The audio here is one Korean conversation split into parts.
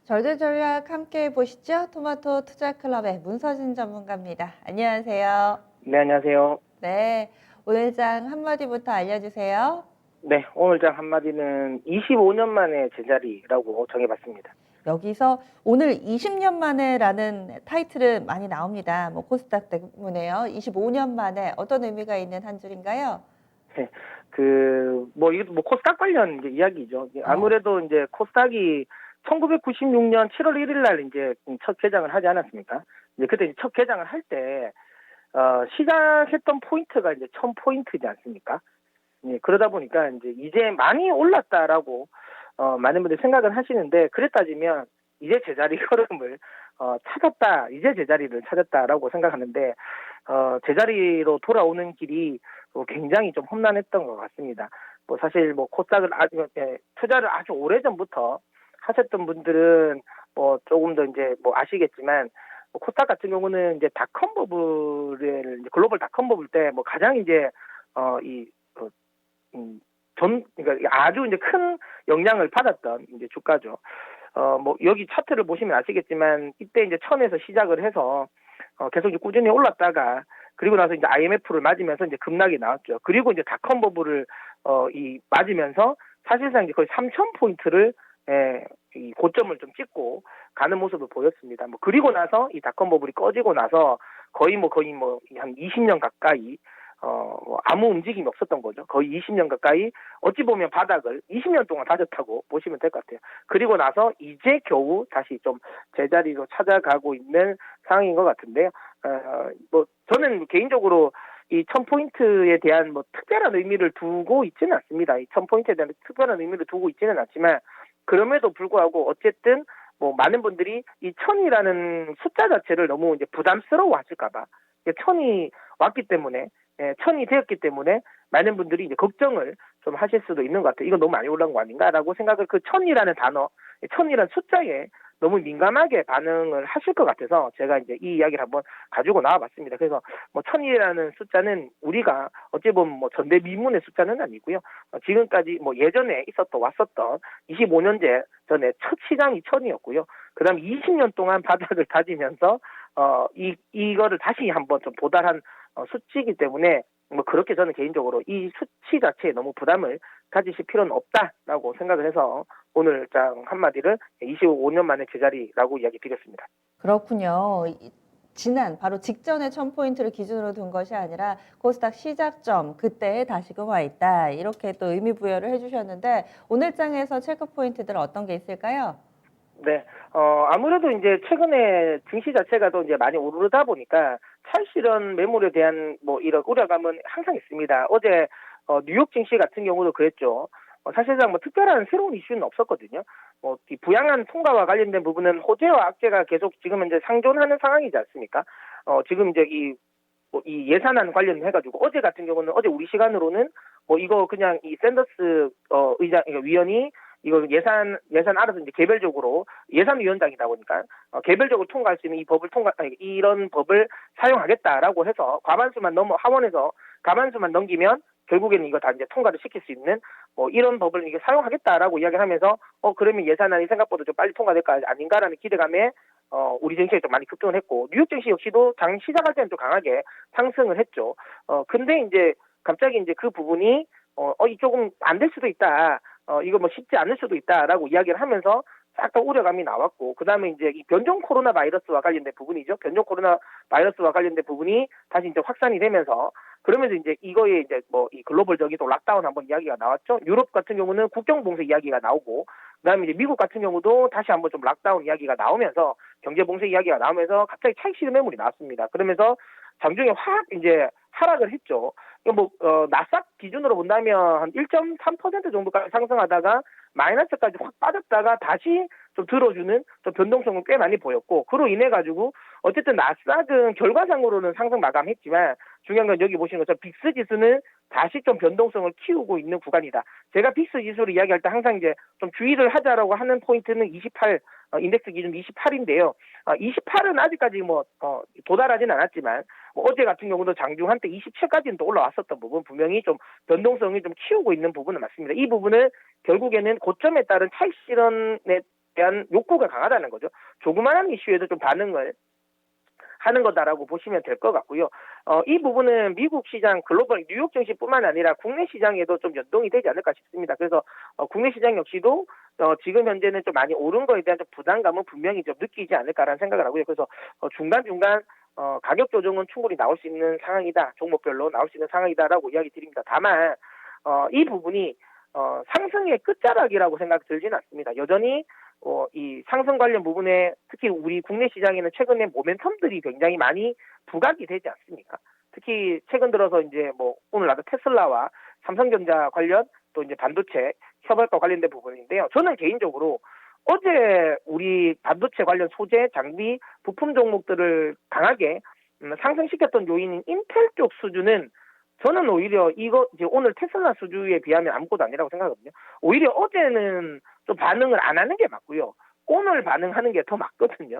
절들 전략 함께 보시죠. 토마토 투자클럽의 문서진 전문가입니다. 안녕하세요. 네, 안녕하세요. 네, 오늘 장 한마디부터 알려주세요. 네, 오늘 장 한마디는 25년 만에 제자리라고 정해봤습니다. 여기서 오늘 20년 만에라는 타이틀은 많이 나옵니다. 뭐 코스닥 때문에요. 25년 만에 어떤 의미가 있는 한 줄인가요? 네, 이것도 코스닥 관련 이제 이야기죠. 어, 아무래도 이제 코스닥이 1996년 7월 1일 날 이제 첫 개장을 하지 않았습니까? 이제 그때 첫 개장을 할 때, 시작했던 포인트가 이제 1000포인트지 않습니까? 예, 그러다 보니까 이제 많이 올랐다라고 많은 분들이 생각을 하시는데, 그래 따지면 이제 제자리 흐름을 찾았다, 이제 제자리를 찾았다라고 생각하는데, 제자리로 돌아오는 길이 굉장히 좀 험난했던 것 같습니다. 뭐 사실 뭐 코스닥을 투자를 아주 오래 전부터 하셨던 분들은 뭐 조금 더 이제 뭐 아시겠지만, 뭐 코스닥 같은 경우는 이제 닷컴 버블을 이제 글로벌 닷컴 버블 때 뭐 가장 이제 이 그러니까 아주 이제 큰 영향을 받았던 이제 주가죠. 뭐 여기 차트를 보시면 아시겠지만 이때 이제 1000에서 시작을 해서 계속 이제 꾸준히 올랐다가 그리고 나서 이제 IMF를 맞으면서 이제 급락이 나왔죠. 그리고 이제 닷컴 버블을 맞으면서 사실상 이제 거의 3000포인트를 이 고점을 좀 찍고 가는 모습을 보였습니다. 뭐 그리고 나서 이 닷컴 버블이 꺼지고 나서 거의 뭐 한 20년 가까이 뭐 아무 움직임이 없었던 거죠. 거의 20년 가까이 어찌 보면 바닥을 20년 동안 다졌다고 보시면 될 것 같아요. 그리고 나서 이제 겨우 다시 좀 제자리로 찾아가고 있는 상황인 것 같은데요. 뭐 저는 개인적으로 이 1000포인트에 대한 뭐 특별한 의미를 두고 있지는 않습니다. 이 1000포인트에 대한 특별한 의미를 두고 있지는 않지만 그럼에도 불구하고 어쨌든 뭐 많은 분들이 이 1000이라는 숫자 자체를 너무 이제 부담스러워 하실까봐 1000이 왔기 때문에 1000이 되었기 때문에 많은 분들이 이제 걱정을 좀 하실 수도 있는 것 같아요. 이건 너무 많이 올라온 거 아닌가라고 생각을 그 1000이라는 단어, 1000이라는 숫자에 너무 민감하게 반응을 하실 것 같아서 제가 이제 이 이야기를 한번 가지고 나와봤습니다. 그래서 뭐 1000이라는 숫자는 우리가 어찌 보면 뭐 전대미문의 숫자는 아니고요. 지금까지 뭐 예전에 왔었던 25년째 전에 첫 시장이 1000이었고요. 그다음 20년 동안 바닥을 다지면서 이거를 다시 한번 좀 도달한 수치이기 때문에 뭐 그렇게 저는 개인적으로 이 수치 자체에 너무 부담을 가지실 필요는 없다라고 생각을 해서 오늘 장 한마디를 25년 만에 제자리라고 이야기 드렸습니다. 그렇군요. 지난 바로 직전에 1000포인트를 기준으로 둔 것이 아니라 코스닥 시작점 그때에 다시금 와 있다. 이렇게 또 의미 부여를 해주셨는데 오늘 장에서 체크 포인트들 어떤 게 있을까요? 네, 아무래도 이제 최근에 증시 자체가 또 이제 많이 오르다 보니까 차익실현 매물에 대한 뭐 이런 우려감은 항상 있습니다. 어제 뉴욕 증시 같은 경우도 그랬죠. 사실상 뭐 특별한 새로운 이슈는 없었거든요. 이 부양한 통과와 관련된 부분은 호재와 악재가 계속 지금 이제 상존하는 상황이지 않습니까? 지금 이제 이 예산안 관련해가지고 어제 같은 경우는 어제 우리 시간으로는 뭐 이거 그냥 이 샌더스 의장 그러니까 위원이 이거 예산 알아서 이제 개별적으로 예산위원장이다 보니까 개별적으로 통과할 수 있는 이 법을 이런 법을 사용하겠다라고 해서 하원에서 과반수만 넘기면 결국에는 이거 다 이제 통과를 시킬 수 있는 이런 법을 이게 사용하겠다라고 이야기를 하면서 그러면 예산안이 생각보다 좀 빨리 통과될 거 아닌가라는 기대감에 우리 증시에 좀 많이 급등을 했고 뉴욕 증시 역시도 장 시작할 때는 좀 강하게 상승을 했죠. 근데 이제 갑자기 이제 그 부분이 이 조금 안 될 수도 있다. 이거 뭐 쉽지 않을 수도 있다라고 이야기를 하면서 싹 다 우려감이 나왔고, 그 다음에 이제 이 변종 코로나 바이러스와 관련된 부분이죠. 변종 코로나 바이러스와 관련된 부분이 다시 이제 확산이 되면서, 그러면서 이제 이거에 이제 뭐 이 글로벌적인 또 락다운 한번 이야기가 나왔죠. 유럽 같은 경우는 국경 봉쇄 이야기가 나오고, 그 다음에 이제 미국 같은 경우도 다시 한번 좀 락다운 이야기가 나오면서, 경제 봉쇄 이야기가 나오면서 갑자기 차익 실현 매물이 나왔습니다. 그러면서 장중에 확 이제 하락을 했죠. 나스닥 기준으로 본다면 한 1.3% 정도까지 상승하다가 마이너스까지 확 빠졌다가 다시 좀 들어주는 좀 변동성은 꽤 많이 보였고, 그로 인해 가지고 어쨌든 나스닥은 결과상으로는 상승 마감했지만 중요한 건 여기 보시는 것처럼 빅스 지수는 다시 좀 변동성을 키우고 있는 구간이다. 제가 빅스 지수를 이야기할 때 항상 이제 좀 주의를 하자라고 하는 포인트는 28, 인덱스 기준 28인데요. 28은 아직까지 도달하진 않았지만 어제 같은 경우도 장중 한때 27까지는 또 올라왔었던 부분 분명히 좀 변동성이 좀 키우고 있는 부분은 맞습니다. 이 부분은 결국에는 고점에 따른 차익 실현에 대한 욕구가 강하다는 거죠. 조그마한 이슈에도 좀 반응을 하는 거다라고 보시면 될 것 같고요. 이 부분은 미국 시장, 글로벌 뉴욕 증시뿐만 아니라 국내 시장에도 좀 연동이 되지 않을까 싶습니다. 그래서 국내 시장 역시도 지금 현재는 좀 많이 오른 거에 대한 좀 부담감은 분명히 좀 느끼지 않을까라는 생각을 하고요. 그래서 중간중간 가격 조정은 충분히 나올 수 있는 상황이다. 종목별로 나올 수 있는 상황이다라고 이야기 드립니다. 다만 이 부분이 상승의 끝자락이라고 생각 들지는 않습니다. 여전히 이 상승 관련 부분에 특히 우리 국내 시장에는 최근에 모멘텀들이 굉장히 많이 부각이 되지 않습니까? 특히 최근 들어서 이제 뭐 오늘 나도 테슬라와 삼성전자 관련 또 이제 반도체 협약과 관련된 부분인데요. 저는 개인적으로 어제 우리 반도체 관련 소재, 장비, 부품 종목들을 강하게 상승시켰던 요인인 인텔 쪽 수주는 저는 오히려 이거 이제 오늘 테슬라 수주에 비하면 아무것도 아니라고 생각하거든요. 오히려 어제는 좀 반응을 안 하는 게 맞고요. 오늘 반응하는 게 더 맞거든요.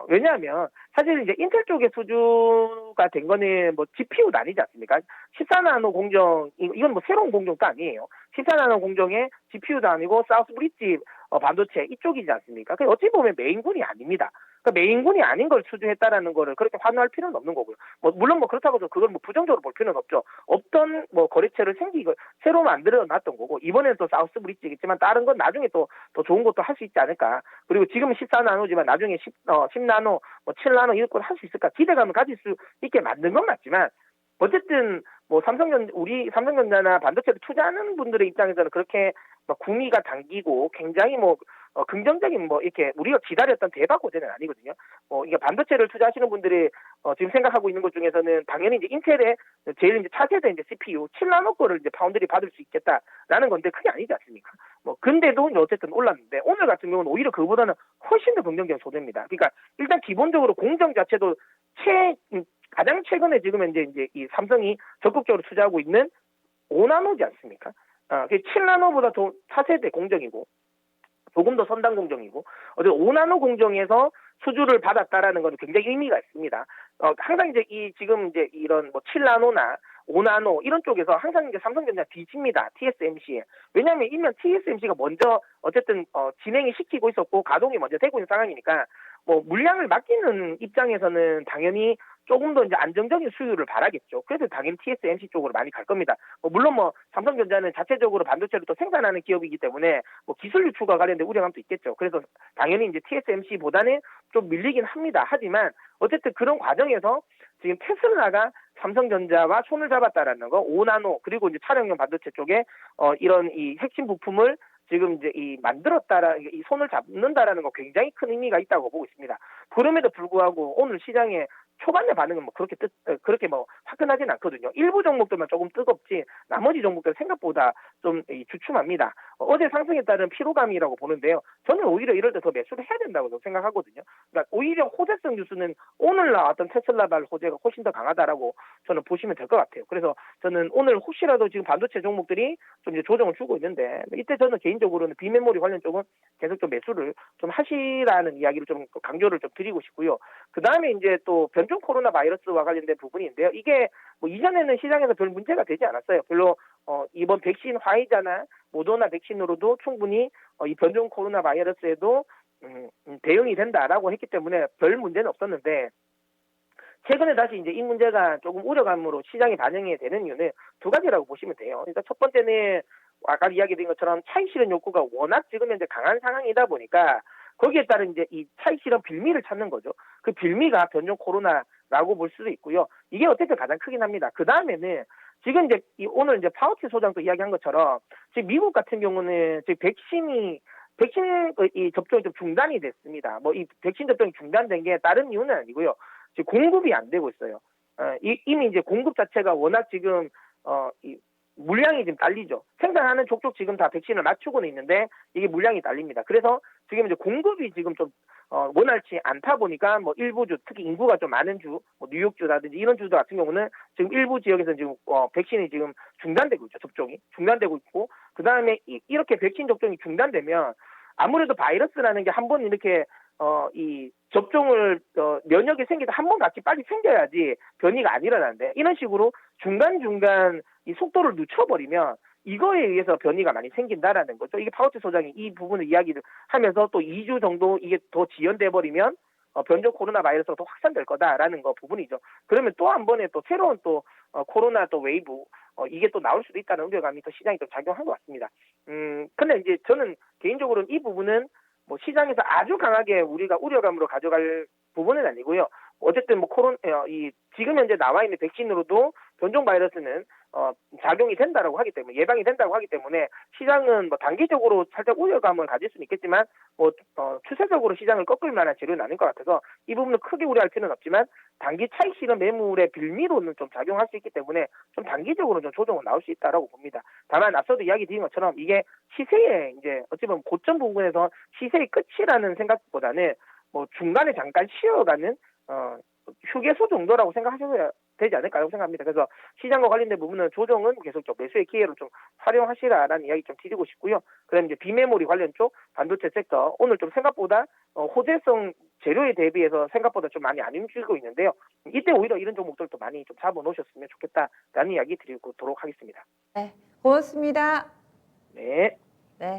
왜냐하면 사실 이제 인텔 쪽의 수주가 된 거는 뭐 GPU도 아니지 않습니까? 14나노 공정 이건 뭐 새로운 공정도 아니에요. 14나노 공정의 GPU도 아니고 사우스 브릿지 반도체 이쪽이지 않습니까? 그 어찌 보면 메인군이 아닙니다. 그러니까 메인군이 아닌 걸 수주했다라는 거를 그렇게 환호할 필요는 없는 거고요. 뭐 물론 뭐 그렇다고 해서 그걸 뭐 부정적으로 볼 필요는 없죠. 없던 뭐 거래처를 생기고 새로 만들어 놨던 거고 이번에는 또 사우스 브릿지겠지만 다른 건 나중에 또 더 좋은 것도 할 수 있지 않을까. 그리고 지금은 14나노지만 나중에 10나노, 뭐 7나노 이런 걸 할 수 있을까 기대감을 가질 수 있게 만든 건 맞지만 어쨌든 뭐 우리 삼성전자나 반도체를 투자하는 분들의 입장에서는 그렇게 막 구미가 당기고 굉장히 뭐 긍정적인 뭐 이렇게 우리가 기다렸던 대박 호재는 아니거든요. 이게 반도체를 투자하시는 분들이 지금 생각하고 있는 것 중에서는 당연히 이제 인텔의 제일 이제 차세대 이제 CPU 7나노 거를 이제 파운드리 받을 수 있겠다라는 건데 그게 아니지 않습니까? 근데도 이제 어쨌든 올랐는데 오늘 같은 경우는 오히려 그보다는 훨씬 더 긍정적인 소재입니다. 그러니까 일단 기본적으로 공정 자체도 가장 최근에 지금 현재 이제 이 삼성이 적극적으로 투자하고 있는 5나노지 않습니까? 7나노보다 더 차세대 공정이고 조금 더 선단 공정이고 어제 5나노 공정에서 수주를 받았다라는 건 굉장히 의미가 있습니다. 항상 이제 지금 이제 이런 뭐 7나노나 5나노 이런 쪽에서 항상 이제 삼성전자 뒤집니다. TSMC에. 왜냐하면 이면 TSMC가 먼저 어쨌든 진행이 시키고 있었고 가동이 먼저 되고 있는 상황이니까 뭐 물량을 맡기는 입장에서는 당연히 조금 더 이제 안정적인 수요를 바라겠죠. 그래서 당연히 TSMC 쪽으로 많이 갈 겁니다. 물론 뭐 삼성전자는 자체적으로 반도체를 또 생산하는 기업이기 때문에 뭐 기술 유출과 관련된 우려감도 있겠죠. 그래서 당연히 이제 TSMC보다는 좀 밀리긴 합니다. 하지만 어쨌든 그런 과정에서 지금 테슬라가 삼성전자와 손을 잡았다라는 거, 5나노 그리고 이제 차량용 반도체 쪽에 이런 이 핵심 부품을 지금 이제 이 손을 잡는다라는 거 굉장히 큰 의미가 있다고 보고 있습니다. 그럼에도 불구하고 오늘 시장에 초반의 반응은 뭐 그렇게 뭐 화끈하진 않거든요. 일부 종목들만 조금 뜨겁지 나머지 종목들 생각보다 좀 주춤합니다. 어제 상승에 따른 피로감이라고 보는데요. 저는 오히려 이럴 때 더 매수를 해야 된다고 생각하거든요. 그러니까 오히려 호재성 뉴스는 오늘 나왔던 테슬라발 호재가 훨씬 더 강하다라고 저는 보시면 될 것 같아요. 그래서 저는 오늘 혹시라도 지금 반도체 종목들이 좀 이제 조정을 주고 있는데 이때 저는 개인적으로는 비메모리 관련 쪽은 계속 좀 매수를 좀 하시라는 이야기를 좀 강조를 좀 드리고 싶고요. 그 다음에 이제 또 변종 코로나 바이러스와 관련된 부분인데요. 이게 뭐 이전에는 시장에서 별 문제가 되지 않았어요. 별로 이번 백신 화이자나 모더나 백신으로도 충분히 이 변종 코로나 바이러스에도 대응이 된다라고 했기 때문에 별 문제는 없었는데 최근에 다시 이제 이 문제가 조금 우려감으로 시장에 반영이 되는 이유는 두 가지라고 보시면 돼요. 그러니까 첫 번째는 아까 이야기드린 것처럼 차익 실현 욕구가 워낙 지금 현재 강한 상황이다 보니까 거기에 따른 이제 이 차익 실현 빌미를 찾는 거죠. 그 빌미가 변종 코로나라고 볼 수도 있고요. 이게 어쨌든 가장 크긴 합니다. 그 다음에는 지금 이제 오늘 이제 파우치 소장도 이야기한 것처럼 지금 미국 같은 경우는 지금 백신 이 접종이 좀 중단이 됐습니다. 뭐 이 백신 접종이 중단된 게 다른 이유는 아니고요. 지금 공급이 안 되고 있어요. 이미 이제 공급 자체가 워낙 지금 이 물량이 지금 딸리죠. 생산하는 족족 지금 다 백신을 맞추고는 있는데 이게 물량이 딸립니다. 그래서 지금 이제 공급이 지금 좀 원활치 않다 보니까 뭐 일부 주 특히 인구가 좀 많은 주, 뭐 뉴욕주라든지 이런 주들 같은 경우는 지금 일부 지역에서 지금 백신이 지금 중단되고 있죠. 접종이 중단되고 있고 그 다음에 이렇게 백신 접종이 중단되면 아무래도 바이러스라는 게 한번 이렇게 이 접종을 면역이 생기다 한 번 같이 빨리 생겨야지 변이가 안 일어나는데 이런 식으로 중간중간 이 속도를 늦춰버리면 이거에 의해서 변이가 많이 생긴다라는 거죠. 이게 파우치 소장이 이 부분을 이야기를 하면서 또 2주 정도 이게 더 지연돼 버리면 변종 코로나 바이러스가 더 확산될 거다라는 거 부분이죠. 그러면 또 한 번에 또 새로운 또 코로나 또 웨이브 이게 또 나올 수도 있다는 우려감이 또 시장에 또 작용한 것 같습니다. 근데 이제 저는 개인적으로는 이 부분은 뭐 시장에서 아주 강하게 우리가 우려감으로 가져갈 부분은 아니고요. 어쨌든 뭐 이 지금 현재 나와 있는 백신으로도 변종 바이러스는 작용이 된다라고 하기 때문에 예방이 된다고 하기 때문에 시장은 뭐 단기적으로 살짝 우려감을 가질 수는 있겠지만 뭐 추세적으로 시장을 꺾을 만한 재료는 아닌 것 같아서 이 부분은 크게 우려할 필요는 없지만 단기 차익 실현 매물의 빌미로는 좀 작용할 수 있기 때문에 좀 단기적으로 좀 조정은 나올 수 있다라고 봅니다. 다만 앞서도 이야기 드린 것처럼 이게 시세의 이제 어찌 보면 고점 부분에서 시세의 끝이라는 생각보다는 뭐 중간에 잠깐 쉬어가는 휴게소 정도라고 생각하셔야 되지 않을까라고 생각합니다. 그래서 시장과 관련된 부분은 조정은 계속 좀 매수의 기회로 좀 활용하시라라는 이야기 좀 드리고 싶고요. 그다음 이제 비메모리 관련 쪽 반도체 섹터 오늘 좀 생각보다 호재성 재료에 대비해서 생각보다 좀 많이 안 움직이고 있는데요. 이때 오히려 이런 종목들도 많이 좀 잡아놓으셨으면 좋겠다라는 이야기 드리도록 하겠습니다. 네, 고맙습니다. 네. 네.